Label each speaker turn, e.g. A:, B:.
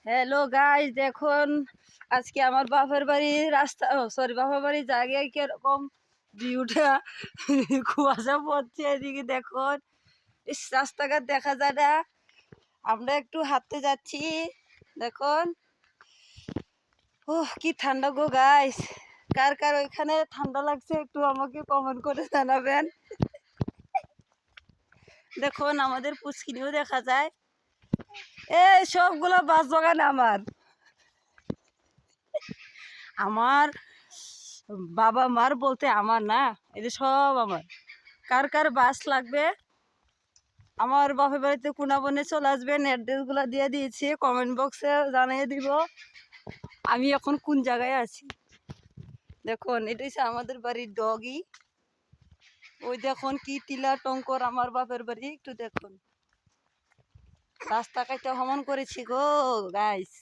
A: Hello guys, দেখুন আজকে আমার বাপের বাড়ির রাস্তা, বাপের বাড়ির জায়গায় কিরকম ভিউটা কুয়াশা পড়ছে। এদিকে দেখুন, রাস্তাঘাট দেখা যায় না। আমরা একটু হাঁটতে যাচ্ছি, দেখুন। ওহ, কি ঠান্ডা গো গাইস। কার কার ওইখানে ঠান্ডা লাগছে একটু আমাকে কমেন্ট করে জানাবেন। দেখুন আমাদের পুচকিনিও দেখা যায়। এই সবগুলো বাস বাগান আমার আমার বাবা মার বলতে আমার না, এটা সব আমার। কার কার বাস লাগবে আমার বাপের বাড়িতে কোনা বনে চলে আসবেন। অ্যাড্রেসগুলো দিয়ে দিয়েছি, কমেন্ট বক্সে জানিয়ে দিব আমি এখন কোন জায়গায় আছি। দেখুন এটা হচ্ছে আমাদের বাড়ির ডগি। ওই দেখুন কি টিলা টঙ্কর আমার বাপের বাড়ি। একটু দেখুন, রাস্তা কাটতে ভ্রমণ করেছি গো গাইস।